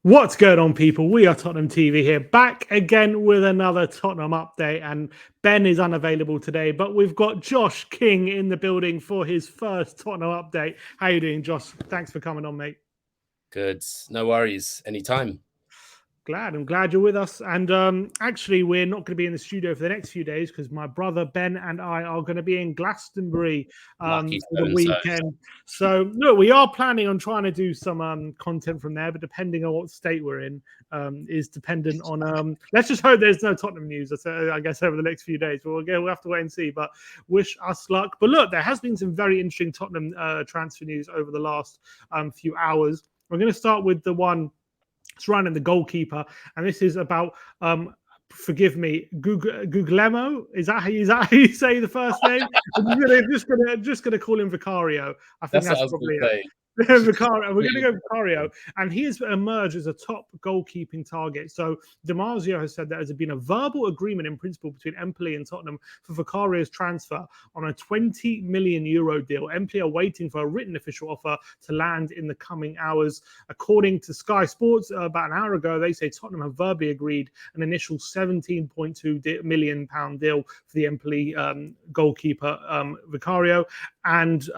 What's going on, people? We are Tottenham TV here, back again with another Tottenham update. And Ben is unavailable today, but we've got Josh King in the building for his first Tottenham update. How you doing, Josh? Thanks for coming on, mate. Good. No worries. Anytime. I'm glad you're with us. And actually, we're not going to be in the studio for the next few days because my brother Ben and I are going to be in Glastonbury for the weekend. So, look, we are planning on trying to do some content from there, but depending on what state we're in, is dependent on. Let's just hope there's no Tottenham news, I guess, over the next few days. But we'll have to wait and see. But wish us luck. But look, there has been some very interesting Tottenham transfer news over the last few hours. We're going to start with the one surrounding the goalkeeper, and this is about forgive me, Guglielmo. Is that how you say the first name? I'm just gonna call him Vicario. I think that's probably it. Vicario. We're going to go Vicario, and he has emerged as a top goalkeeping target. So Damasio has said that there has been a verbal agreement in principle between Empoli and Tottenham for Vicario's transfer on a €20 million deal. Empoli are waiting for a written official offer to land in the coming hours. According to Sky Sports, about an hour ago, they say Tottenham have verbally agreed an initial £17.2 million deal for the Empoli goalkeeper Vicario, and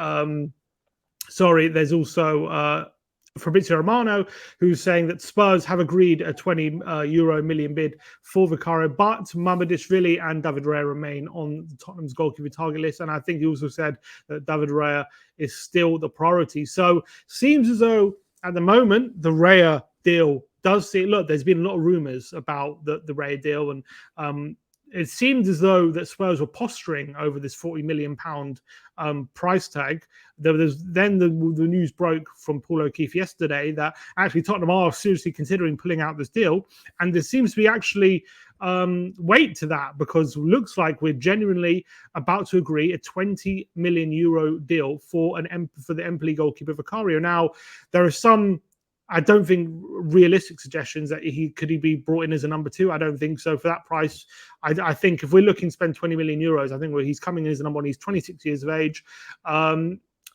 sorry, there's also Fabrizio Romano, who's saying that Spurs have agreed a €20 million bid for Vicario, but Mamadishvili and David Raya remain on Tottenham's goalkeeper target list. And I think he also said that David Raya is still the priority. So seems as though at the moment, the Raya deal does see, look, there's been a lot of rumours about the Raya deal, and it seemed as though that Spurs were posturing over this £40 million price tag. Then the news broke from Paul O'Keefe yesterday that actually Tottenham are seriously considering pulling out this deal, and there seems to be actually weight to that, because it looks like we're genuinely about to agree a €20 million deal for the Empoli goalkeeper Vicario. Now, there are some, I don't think, realistic suggestions that he could be brought in as a number two. I don't think so. For that price, I think if we're looking to spend €20 million, I think he's coming in as a number one. He's 26 years of age.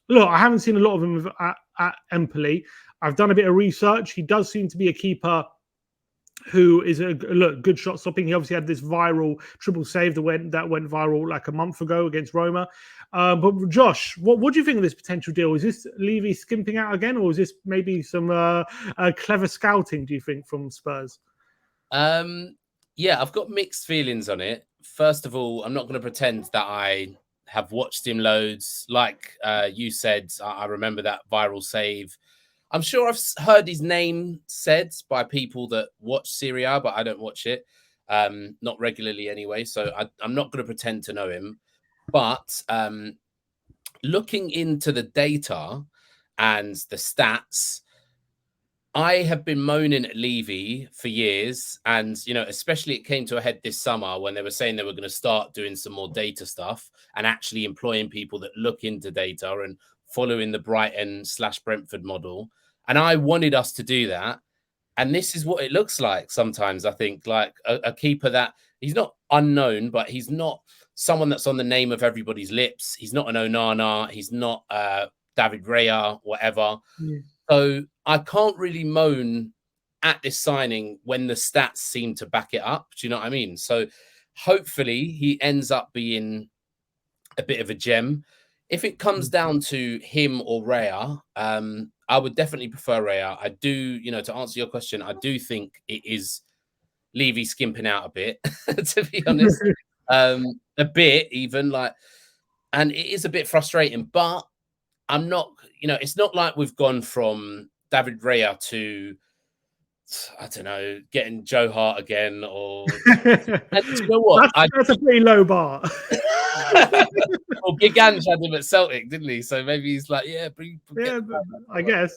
Look, I haven't seen a lot of him at Empoli. I've done a bit of research. He does seem to be a keeper who is a good shot stopping. He obviously had this viral triple save that went viral like a month ago against Roma. But Josh, what do you think of this potential deal? Is this Levy skimping out again, or is this maybe some clever scouting, do you think, from Spurs? Yeah, I've got mixed feelings on it. First of all, I'm not going to pretend that I have watched him loads. Like you said, I remember that viral save. I'm sure I've heard his name said by people that watch Serie A, but I don't watch it, not regularly anyway. So I'm not going to pretend to know him. But looking into the data and the stats, I have been moaning at Levy for years. And, especially it came to a head this summer when they were saying they were going to start doing some more data stuff and actually employing people that look into data and following the Brighton/Brentford model. And I wanted us to do that. And this is what it looks like sometimes, I think, like a keeper that he's not unknown, but he's not someone that's on the name of everybody's lips. He's not an Onana. He's not David Raya, whatever. Yeah. So I can't really moan at this signing when the stats seem to back it up. Do you know what I mean? So hopefully he ends up being a bit of a gem. If it comes down to him or Raya, I would definitely prefer Raya. I do, to answer your question, I do think it is Levy skimping out a bit, to be honest. A bit even, and it is a bit frustrating, but I'm not, it's not like we've gone from David Raya to, I don't know, getting Joe Hart again, or and you know what? That's a pretty low bar. Well, Big Ange had him at Celtic, didn't he? So maybe he's like, yeah, I guess.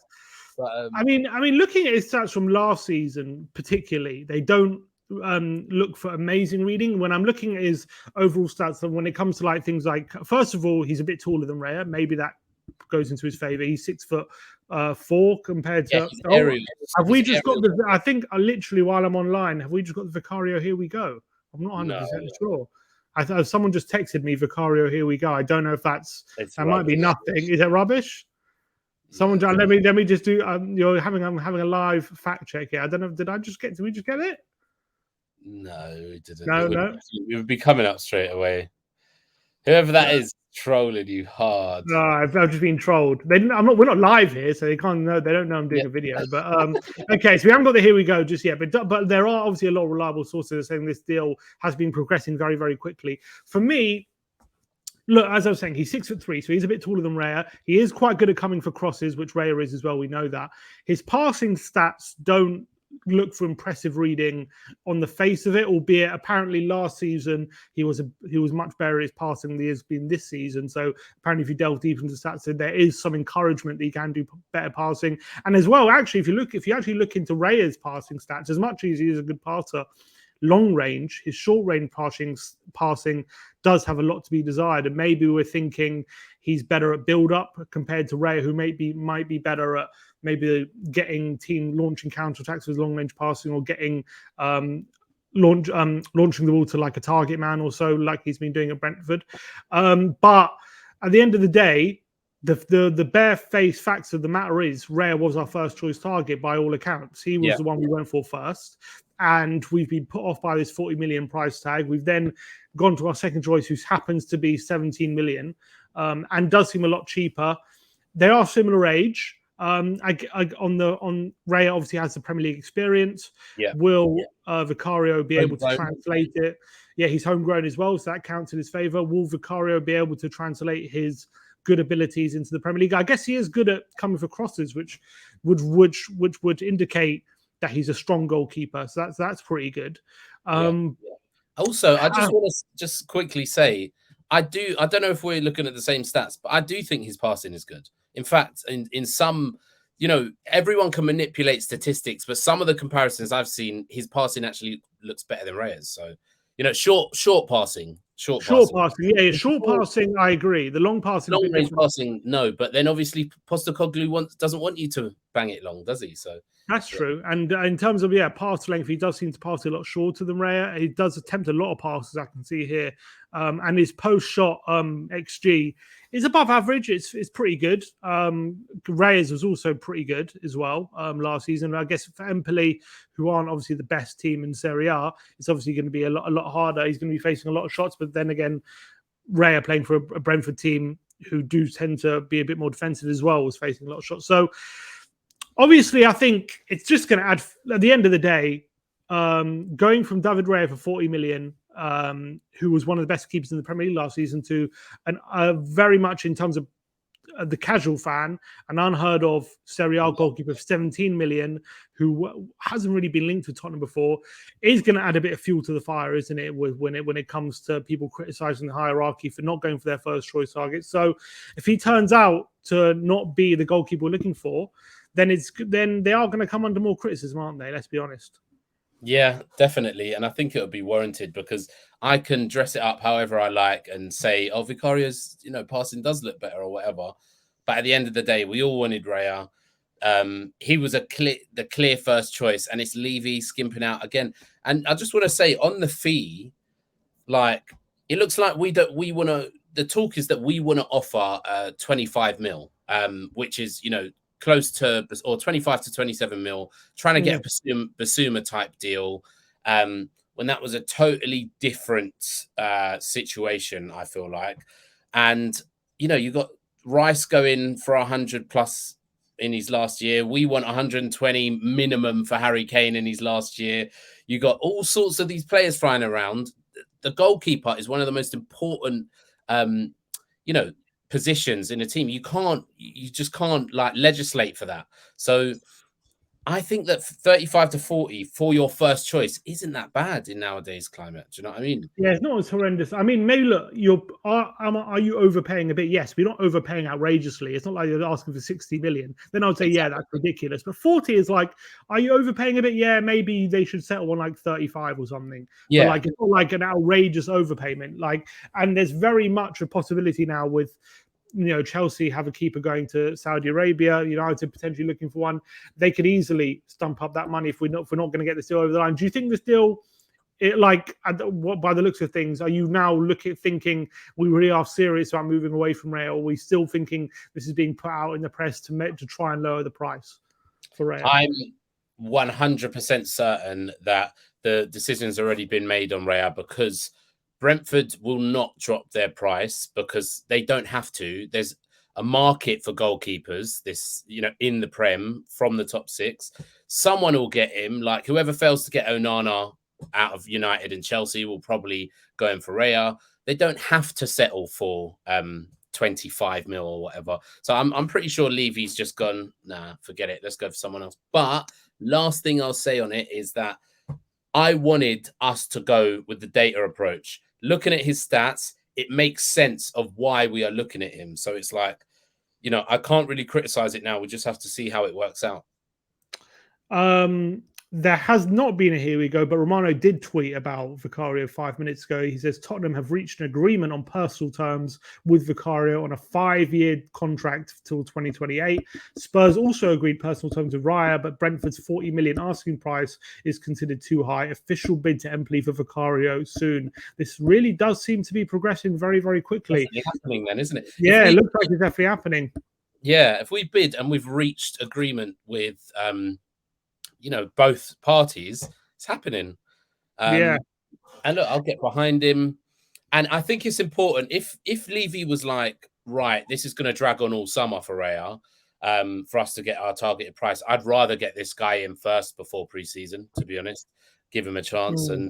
But, I mean, looking at his stats from last season, particularly, they don't look for amazing reading. When I'm looking at his overall stats, when it comes to things like, first of all, he's a bit taller than Raya. Maybe that goes into his favor. He's 6'4" compared to. Have we just got the? I think literally while I'm online, have we just got the Vicario? Here we go. I'm not 100% sure. Someone just texted me Vicario. Here we go. I don't know if that might be nothing. Is that rubbish? Someone, let me just do. I'm having a live fact check here. I don't know. Did we just get it? No, we didn't. No. It would be coming up straight away. Whoever that is trolling you hard. No, I've just been trolled. We're not live here, so they can't know. They don't know I'm doing a video. But okay, so we haven't got the here we go just yet. But there are obviously a lot of reliable sources saying this deal has been progressing very, very quickly. For me, look, as I was saying, he's 6'3", so he's a bit taller than Raya. He is quite good at coming for crosses, which Raya is as well. We know that. His passing stats don't look for impressive reading on the face of it, albeit apparently last season he was much better at his passing than he has been this season. So apparently, if you delve deep into stats, there is some encouragement that he can do better passing. And as well, actually, if you actually look into Raya's passing stats, as much as he is a good passer, long range, his short range passing does have a lot to be desired. And maybe we're thinking he's better at build up compared to Raya, who might be better at maybe getting team launching counter attacks with long range passing, or getting launching the ball to like a target man or so, like he's been doing at Brentford. But at the end of the day, the bare-faced facts of the matter is Raya was our first choice target by all accounts. He was the one we went for first, and we've been put off by this 40 million price tag. We've then gone to our second choice, who happens to be 17 million, and does seem a lot cheaper. They are similar age. On Raya obviously has the Premier League experience. Will Vicario be able to translate it? Yeah, he's homegrown as well, so that counts in his favour. Will Vicario be able to translate his good abilities into the Premier League? I guess he is good at coming for crosses, which would indicate that he's a strong goalkeeper. So that's pretty good. Also, I just want to just quickly say, I don't know if we're looking at the same stats, but I do think his passing is good. In fact, in some, everyone can manipulate statistics, but some of the comparisons I've seen, his passing actually looks better than Raya's. So, short passing. Short passing. Yeah, short passing, I agree. The long passing, long range passing, no. But then obviously Postecoglou doesn't want you to bang it long, does he? So that's true. And in terms of pass length, he does seem to pass a lot shorter than Raya. He does attempt a lot of passes, I can see here. And his post shot XG is above average. It's pretty good. Raya's was also pretty good as well last season. I guess for Empoli, who aren't obviously the best team in Serie A, it's obviously going to be a lot harder. He's going to be facing a lot of shots, but then again, Raya playing for a Brentford team who do tend to be a bit more defensive as well, was facing a lot of shots. So obviously, I think it's just going to add, at the end of the day, going from David Raya for 40 million, who was one of the best keepers in the Premier League last season, to very much in terms of the casual fan, an unheard of Serie A goalkeeper of 17 million, who hasn't really been linked with Tottenham before, is going to add a bit of fuel to the fire, isn't it? When it comes to people criticizing the hierarchy for not going for their first choice target. So if he turns out to not be the goalkeeper we're looking for, then they are going to come under more criticism, aren't they? Let's be honest. Yeah, definitely. And I think it would be warranted, because I can dress it up however I like and say, oh, Vicario's, passing does look better or whatever. But at the end of the day, we all wanted Raya. He was the clear first choice, and it's Levy skimping out again. And I just want to say, on the fee, like, it looks like the talk is that we want to offer 25 mil, which is, close to, or 25 to 27 mil, trying to get a Basuma type deal, when that was a totally different situation, I feel like. And, you got Rice going for 100 plus in his last year. We want 120 minimum for Harry Kane in his last year. You got all sorts of these players flying around. The goalkeeper is one of the most important, positions in a team. You just can't like legislate for that. So I think that 35 to 40 for your first choice isn't that bad in nowadays climate. Do you know what I mean? Yeah, it's not as horrendous. I mean, maybe look, are you overpaying a bit? Yes, we're not overpaying outrageously. It's not like you're asking for 60 million. Then I would say, yeah, that's ridiculous. But 40 is like, are you overpaying a bit? Yeah, maybe they should settle on like 35 or something. Yeah, but like it's not like an outrageous overpayment. Like, and there's very much a possibility now with, Chelsea have a keeper going to Saudi Arabia, United potentially looking for one. They could easily stump up that money if we're not going to get this deal over the line. Do you think this deal by the looks of things, are you now thinking we really are serious about moving away from Raya, or are we still thinking this is being put out in the press to try and lower the price for Raya? I'm 100% certain that the decision's already been made on Raya, because Brentford will not drop their price because they don't have to. There's a market for goalkeepers, in the Prem from the top 6. Someone will get him. Like, whoever fails to get Onana out of United and Chelsea will probably go in for Raya. They don't have to settle for 25 mil or whatever. So I'm pretty sure Levy's just gone, nah, forget it. Let's go for someone else. But last thing I'll say on it is that I wanted us to go with the data approach. Looking at his stats, it makes sense of why we are looking at him. So it's like, I can't really criticize it now. We just have to see how it works out. There has not been a here we go, but Romano did tweet about Vicario 5 minutes ago. He says Tottenham have reached an agreement on personal terms with Vicario on a 5-year contract till 2028. Spurs also agreed personal terms with Raya, but Brentford's 40 million asking price is considered too high. Official bid to Empoli for Vicario soon. This really does seem to be progressing very, very quickly. Definitely happening then, isn't it? Yeah, it looks like it's definitely happening. Yeah, if we bid and we've reached agreement with both parties, it's happening. Yeah. And look, I'll get behind him. And I think it's important if Levy was like, right, this is going to drag on all summer for Raya, for us to get our targeted price, I'd rather get this guy in first before preseason, to be honest. Give him a chance. And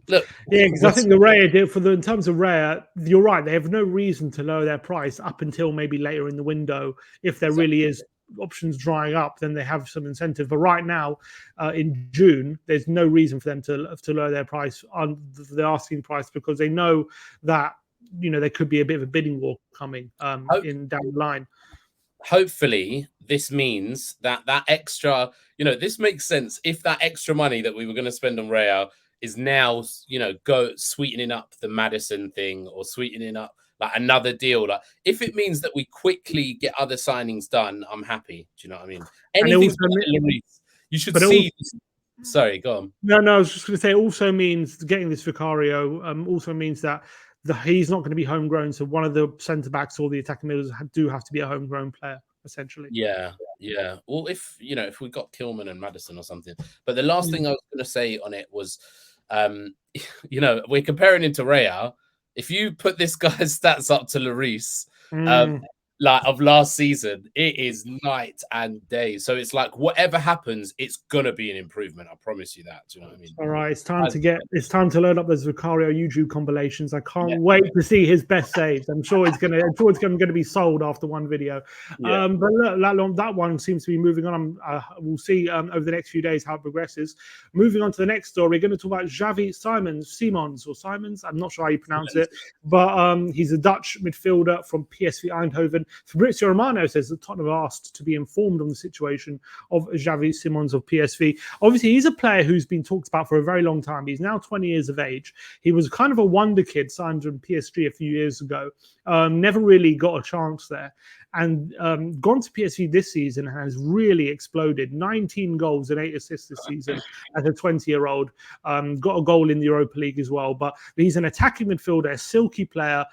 look, yeah, because I think the Raya deal in terms of Raya, you're right. They have no reason to lower their price up until maybe later in the window. If there really is options drying up, then they have some incentive. But right now, in June, there's no reason for them to lower their price on the asking price, because they know that there could be a bit of a bidding war coming down the line. Hopefully, this means that extra, this makes sense. If that extra money that we were going to spend on Raya is now, go sweetening up the Maddison thing, or sweetening up like another deal. Like, if it means that we quickly get other signings done, I'm happy. Do you know what I mean? Anything you should see. Sorry, go on. No, I was just going to say, it also means getting this Vicario also means that he's not going to be homegrown. So one of the centre backs or the attacking midfielders do have to be a homegrown player, essentially. Yeah. Well, if we got Tillman and Maddison or something. But the last thing I was going to say on it was, we're comparing him to Raya. If you put this guy's stats up to Lloris, of last season, it is night and day. So it's like, whatever happens, it's gonna be an improvement. I promise you that. Do you know what I mean? All right, it's time to load up those Vicario YouTube compilations. I can't wait to see his best saves. I'm sure it's gonna be sold after one video. But look, that one seems to be moving on. We'll see over the next few days how it progresses. Moving on to the next story, we're going to talk about Xavi Simons. I'm not sure how you pronounce it, but he's a Dutch midfielder from PSV Eindhoven. Fabrizio Romano says that Tottenham are asked to be informed on the situation of Xavi Simons of PSV. Obviously, he's a player who's been talked about for a very long time. He's now 20 years of age. He was kind of a wonder kid signed from PSG a few years ago. Never really got a chance there. And gone to PSV this season and has really exploded. 19 goals and 8 assists this season as a 20-year-old. Got a goal in the Europa League as well. But he's an attacking midfielder, a silky player,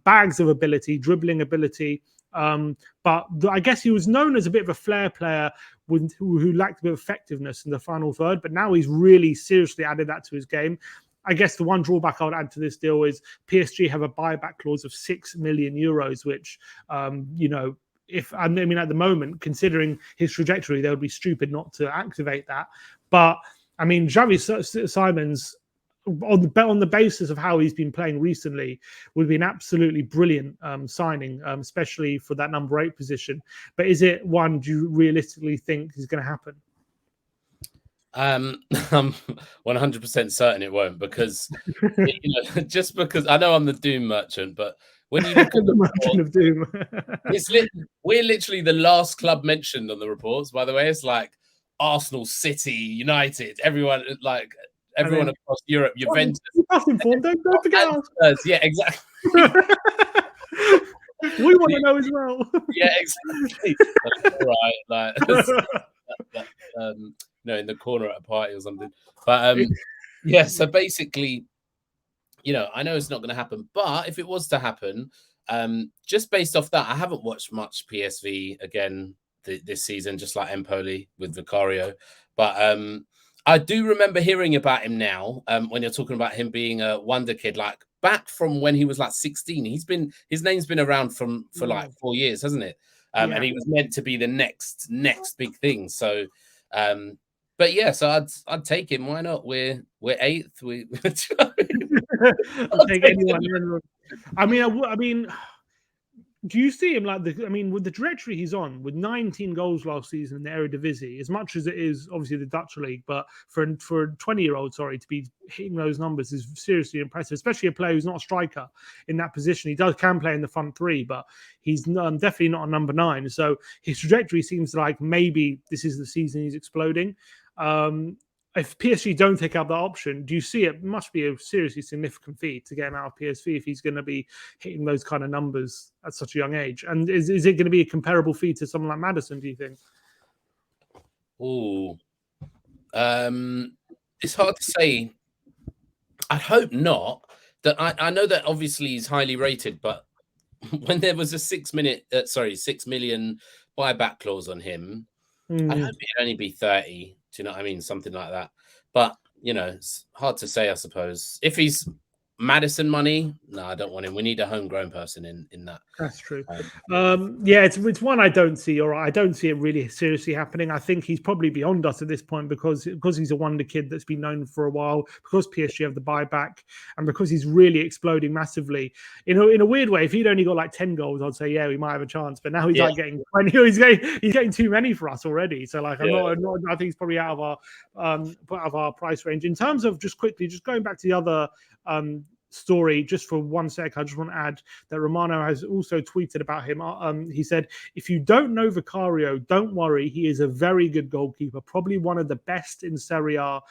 bags of ability, dribbling ability. But I guess he was known as a bit of a flair player who lacked a bit of effectiveness in the final third. But now he's really seriously added that to his game. I guess the one drawback I would add to this deal is PSG have a buyback clause of 6 million euros, which, at the moment, considering his trajectory, they would be stupid not to activate that. But I mean, Xavi Simons, on the basis of how he's been playing recently, would be an absolutely brilliant signing, especially for that number 8 position. But is it one do you realistically think is going to happen? I'm 100% certain it won't, because just because I know I'm the doom merchant, but when you look at the merchant of doom, we're literally the last club mentioned on the reports. By the way, it's like Arsenal, City, United, everyone across Europe, Juventus. Don't forget us. Yeah, exactly. We want to know as well. Yeah, exactly. Right, like in the corner at a party or something. But Yeah, so basically, you know, I know it's not going to happen, but if it was to happen, just based off that, I haven't watched much PSV again this season, just like Empoli with Vicario. But I do remember hearing about him now when you're talking about him being a wonder kid, like back from when he was like 16. His name's been around for like 4 years, hasn't it? And he was meant to be the next big thing. So, but yeah, so I'd take him. Why not? We're eighth. I'll take anyone. I mean, do you see him like with the trajectory he's on, with 19 goals last season in the Eredivisie, as much as it is obviously the Dutch league, but for a 20-year-old, to be hitting those numbers is seriously impressive, especially a player who's not a striker in that position. He can play in the front three, but he's definitely not a number 9. So his trajectory seems like maybe this is the season he's exploding. If PSG don't take up that option, do you see it must be a seriously significant feat to get him out of PSV if he's going to be hitting those kind of numbers at such a young age? And is it going to be a comparable feat to someone like Maddison, do you think? Oh, it's hard to say. I hope not. That I know that obviously he's highly rated, but when there was a 6 million buyback clause on him, I hope it'd only be 30. Do you know what I mean? Something like that. But, you know, it's hard to say, I suppose. If he's Maddison money, no, I don't want him. We need a homegrown person in that. That's true. Yeah, it's one I don't see, or I don't see it really seriously happening. I think he's probably beyond us at this point because he's a wonder kid that's been known for a while, because PSG have the buyback, and because he's really exploding massively. In a weird way, if he'd only got like 10 goals, I'd say yeah, we might have a chance. But now he's like getting 20. He's getting too many for us already. So like, I think he's probably out of our price range. In terms of just going back to the other story just for 1 sec, I just want to add that Romano has also tweeted about him. He said, if you don't know Vicario, don't worry, he is a very good goalkeeper, probably one of the best in Serie A.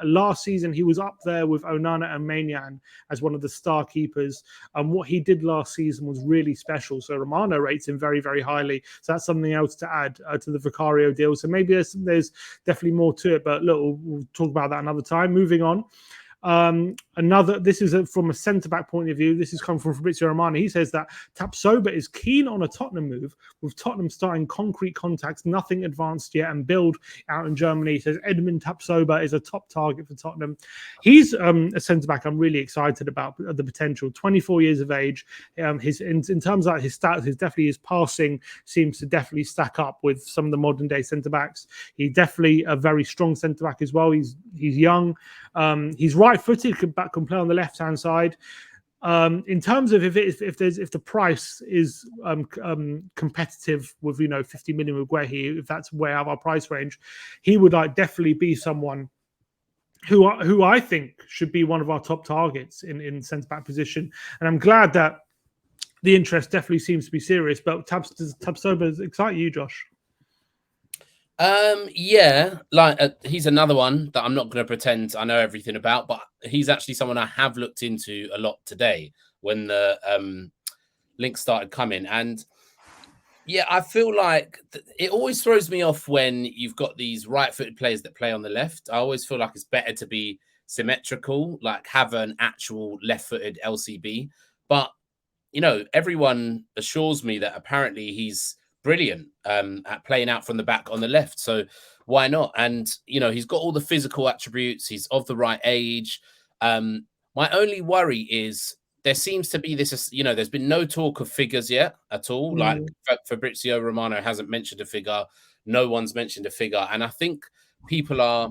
Last season he was up there with Onana and Maignan as one of the star keepers, and what he did last season was really special. So Romano rates him very, very highly. So that's something else to add to the Vicario deal. So maybe there's definitely more to it, but look, we'll talk about that another time. Moving on. This is from a centre-back point of view. This is coming from Fabrizio Romano. He says that Tapsoba is keen on a Tottenham move, with Tottenham starting concrete contacts, nothing advanced yet, and build out in Germany. He says Edmond Tapsoba is a top target for Tottenham. He's a centre-back I'm really excited about the potential. 24 years of age. In terms of his stats, his passing seems to definitely stack up with some of the modern-day centre-backs. He's definitely a very strong centre-back as well. He's young. He's right-footed, can play on the left-hand side. In terms of if the price is competitive with 50 million with Guehi, if that's way out of our price range, he would definitely be someone who I think should be one of our top targets in centre-back position. And I'm glad that the interest definitely seems to be serious. But does Tapsoba excite you, Josh? Yeah, he's another one that I'm not going to pretend I know everything about, but he's actually someone I have looked into a lot today when the links started coming. And yeah, I feel like it always throws me off when you've got these right-footed players that play on the left. I always feel like it's better to be symmetrical, like have an actual left-footed LCB. But everyone assures me that apparently he's brilliant at playing out from the back on the left. So why not? And, he's got all the physical attributes. He's of the right age. My only worry is there seems to be this, there's been no talk of figures yet at all. Like Fabrizio Romano hasn't mentioned a figure. No one's mentioned a figure. And I think people are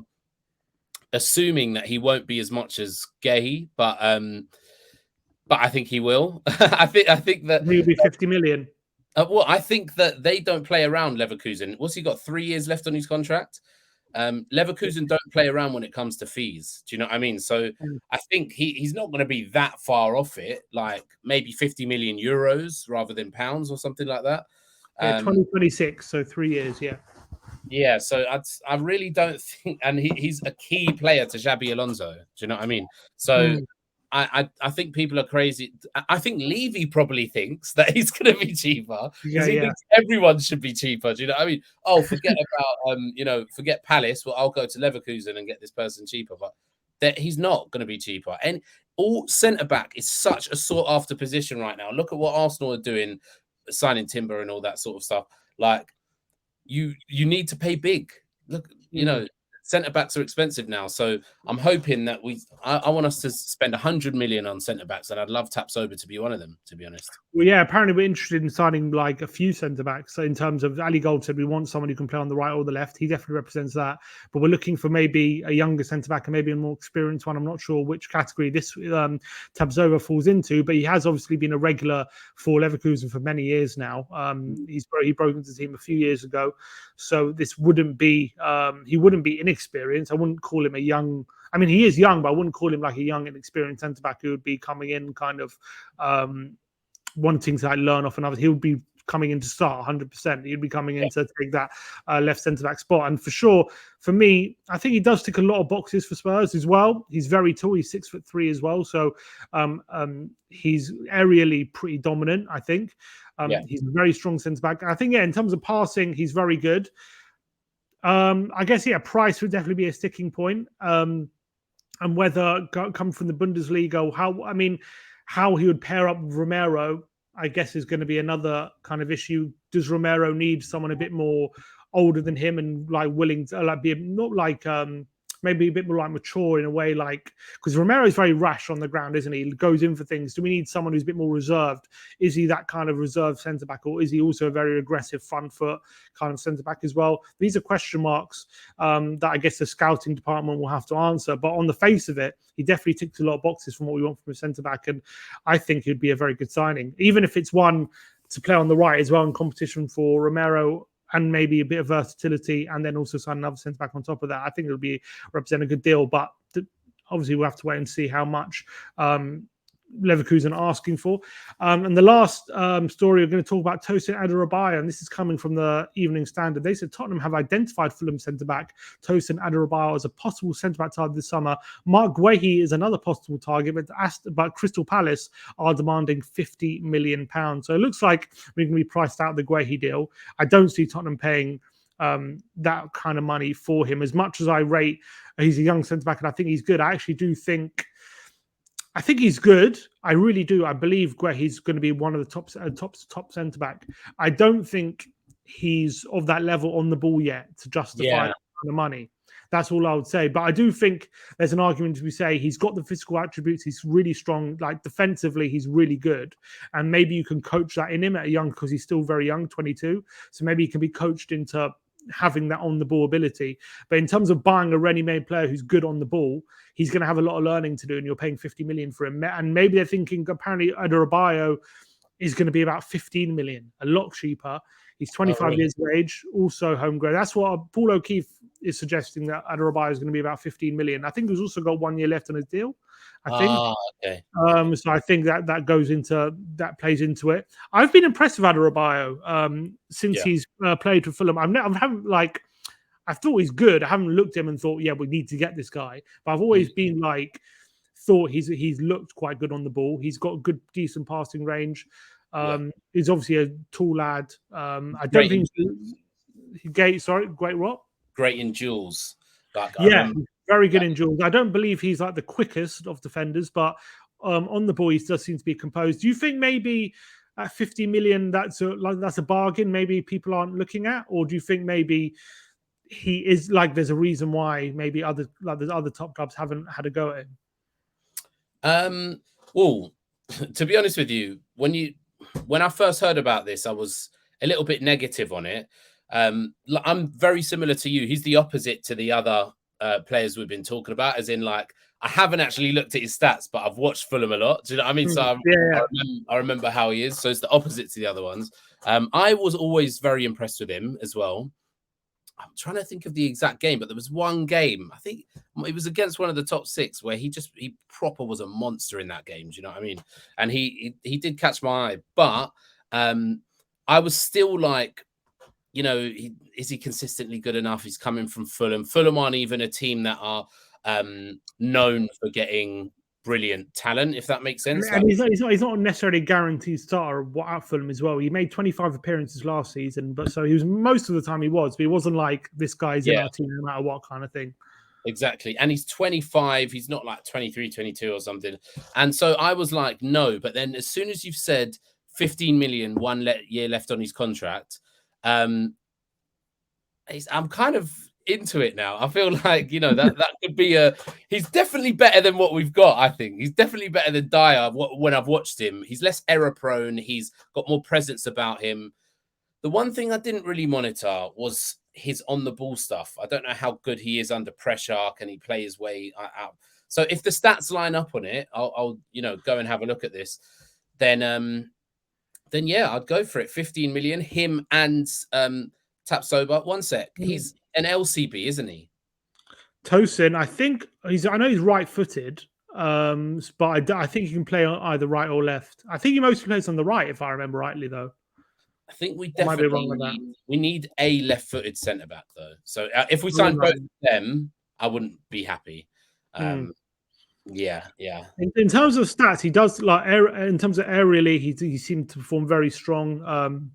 assuming that he won't be as much as Guehi, but I think he will. I think that he'll be 50 million. Well, I think that they don't play around Leverkusen. What's he got? 3 years left on his contract. Leverkusen don't play around when it comes to fees. Do you know what I mean? So I think he's not going to be that far off it. Like maybe 50 million euros rather than pounds or something like that. 2026, so 3 years. Yeah. Yeah. So I really don't think, and he's a key player to Xabi Alonso. Do you know what I mean? So. I think people are crazy. I think Levy probably thinks that he's going to be cheaper because he thinks everyone should be cheaper. Do you know what I mean? Oh, forget about forget Palace. Well, I'll go to Leverkusen and get this person cheaper. But that he's not going to be cheaper. And all centre back is such a sought after position right now. Look at what Arsenal are doing, signing Timber and all that sort of stuff. Like you need to pay big. Look, you know, centre backs are expensive now. So I'm hoping that I want us to spend 100 million on centre backs, and I'd love Tapsoba to be one of them, to be honest. Well, yeah, apparently we're interested in signing like a few centre backs. So in terms of Ali Gold said we want someone who can play on the right or the left. He definitely represents that. But we're looking for maybe a younger centre back and maybe a more experienced one. I'm not sure which category this Tapsoba falls into, but he has obviously been a regular for Leverkusen for many years now. He broke into the team a few years ago, so this wouldn't be he wouldn't be inexperienced. I wouldn't call him a young. I mean, he is young, but I wouldn't call him like a young, inexperienced centre back who would be coming in kind of. Wanting to like learn off another. He would be coming in to start 100%. He'd be coming in to take that left centre back spot. And for sure, for me, I think he does tick a lot of boxes for Spurs as well. He's very tall. He's 6'3" as well. So he's aerially pretty dominant, I think. He's a very strong centre back. I think, in terms of passing, he's very good. I guess, price would definitely be a sticking point. And whether come from the Bundesliga or how he would pair up with Romero, I guess, is going to be another kind of issue. Does Romero need someone a bit more older than him and like willing to like be not like maybe a bit more like mature in a way, like because Romero is very rash on the ground, isn't he? He goes in for things. Do we need someone who's a bit more reserved? Is he that kind of reserved centre back, or is he also a very aggressive front foot kind of centre back as well? These are question marks that I guess the scouting department will have to answer. But on the face of it, he definitely ticks a lot of boxes from what we want from a centre back, and I think he'd be a very good signing, even if it's one to play on the right as well in competition for Romero. And maybe a bit of versatility, and then also sign another centre back on top of that. I think it'll represent a good deal, but obviously we'll have to wait and see how much Leverkusen are asking for. And the last story, we're going to talk about Tosin Adarabioyo, and this is coming from the Evening Standard. They said Tottenham have identified Fulham centre-back Tosin Adarabioyo as a possible centre-back target this summer. Mark Guehi is another possible target, but Crystal Palace are demanding £50 million. So it looks like we're going to be priced out the Guehi deal. I don't see Tottenham paying that kind of money for him. As much as I rate, he's a young centre-back, and I think he's good. I actually do think he's good. I really do. I believe he's going to be one of the top centre back. I don't think he's of that level on the ball yet to justify that kind of money. That's all I would say. But I do think there's an argument to be say he's got the physical attributes. He's really strong. Like defensively, he's really good. And maybe you can coach that in him at a young, because he's still very young, 22. So maybe he can be coached into having that on the ball ability. But in terms of buying a ready-made player who's good on the ball, he's going to have a lot of learning to do, and you're paying 50 million for him. And maybe they're thinking apparently Adarabioyo is going to be about 15 million, a lot cheaper. He's 25 years of age, also homegrown. That's what Paul O'Keefe is suggesting, that Adarabioyo is going to be about 15 million. I think he's also got 1 year left on his deal. I think. Okay. So I think that plays into it. I've been impressed with Adarabioyo since he's played for Fulham. I thought he's good. I haven't looked at him and thought, we need to get this guy. But I've always been thought he's looked quite good on the ball. He's got good, decent passing range. He's obviously a tall lad. I don't think great what? Great in duels. Very good in duels. I don't believe he's like the quickest of defenders, but on the ball he does seem to be composed. Do you think maybe at 50 million that's a bargain? Maybe people aren't looking at, or do you think maybe he is there's a reason why maybe there's other top clubs haven't had a go at him? Well, to be honest with you, when I first heard about this, I was a little bit negative on it. I'm very similar to you. He's the opposite to the other players we've been talking about, as in I haven't actually looked at his stats, but I've watched Fulham a lot. Do you know what I mean? So I remember how he is. So it's the opposite to the other ones. I was always very impressed with him as well. I'm trying to think of the exact game, but there was one game, I think it was against one of the top six, where he proper was a monster in that game. Do you know what I mean? And he did catch my eye, but I was still is he consistently good enough? He's coming from Fulham. Fulham aren't even a team that are known for getting brilliant talent, if that makes sense. And he's not necessarily a guaranteed starter at Fulham as well. He made 25 appearances last season, but so he was most of the time he was, but he wasn't like this guy's in our team no matter what kind of thing. Exactly. And he's 25. He's not like 23, 22 or something. And so I was like, no. But then as soon as you've said 15 million, year left on his contract, I'm kind of into it now. I feel like, that could be he's definitely better than what we've got. I think he's definitely better than Dyer when I've watched him. He's less error prone. He's got more presence about him. The one thing I didn't really monitor was his on the ball stuff. I don't know how good he is under pressure. Can he play his way out? So if the stats line up on it, I'll go and have a look at this. Then yeah, I'd go for it. 15 million, him and Tapsoba. One sec. He's an LCB, isn't he? Tosin, I know he's right-footed, but I think he can play on either right or left. I think he mostly plays on the right, if I remember rightly, though. I think we definitely need a left-footed centre back though. So if we sign both of them, I wouldn't be happy. Yeah. In terms of stats, he does in terms of aerially, he seemed to perform very strong.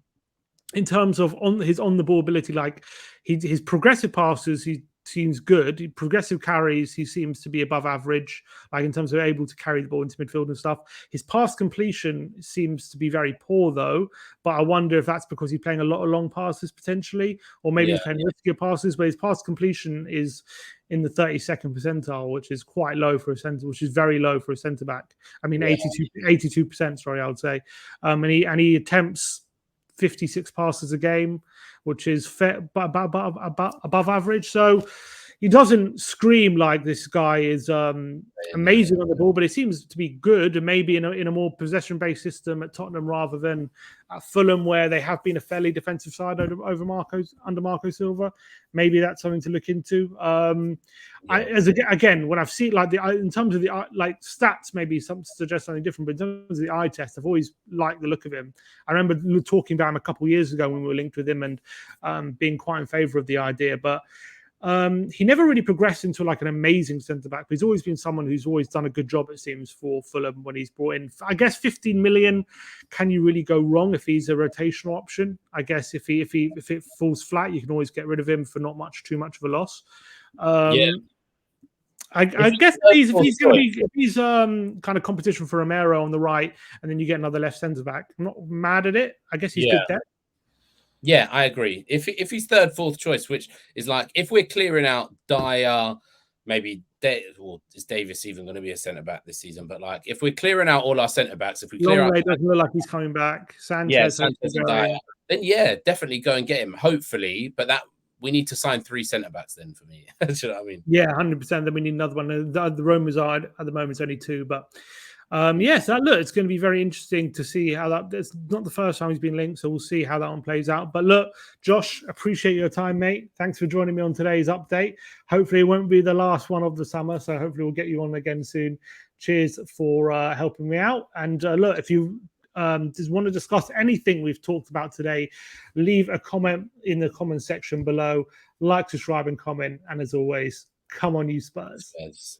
In terms of his on the ball ability, like his progressive passes, he seems good. Progressive carries, he seems to be above average, like in terms of able to carry the ball into midfield and stuff. His pass completion seems to be very poor, though. But I wonder if that's because he's playing a lot of long passes potentially, or maybe he's playing riskier passes. But his pass completion is in the 32nd percentile, which is quite low for a centre, which is very low for a centre back. I mean, 82%. Sorry, I would say, and he attempts 56 passes a game, which is above average. So he doesn't scream like this guy is amazing on the ball, but it seems to be good, and maybe in a more possession-based system at Tottenham rather than at Fulham, where they have been a fairly defensive side under Marco Silva. Maybe that's something to look into. Again, when I've seen in terms of the stats, maybe some suggest something different, but in terms of the eye test, I've always liked the look of him. I remember talking about him a couple of years ago when we were linked with him and being quite in favour of the idea, but he never really progressed into like an amazing centre back. But he's always been someone who's always done a good job, it seems, for Fulham when he's brought in. I guess 15 million. Can you really go wrong if he's a rotational option? I guess if it falls flat, you can always get rid of him for not too much of a loss. I guess if he's kind of competition for Romero on the right, and then you get another left centre back, I'm not mad at it. I guess he's good there. Yeah, I agree. If he's third, fourth choice, which is like if we're clearing out Dyer, maybe is Davis even going to be a centre back this season? But like if we're clearing out all our centre backs, if we clear out, doesn't look like he's coming back. Sanchez and Dyer, then definitely go and get him. Hopefully, but we need to sign 3 centre backs then for me. Do you know what I mean? Yeah, 100%. Then we need another one. The Romans are at the moment only 2, but. Yes, look, it's going to be very interesting to see how that. It's not the first time he's been linked, so we'll see how that one plays out. But look, Josh, appreciate your time, mate. Thanks for joining me on today's update. Hopefully, it won't be the last one of the summer, so hopefully, we'll get you on again soon. Cheers for helping me out. And look, if you just want to discuss anything we've talked about today, leave a comment in the comment section below. Like, subscribe, and comment. And as always, come on, you Spurs.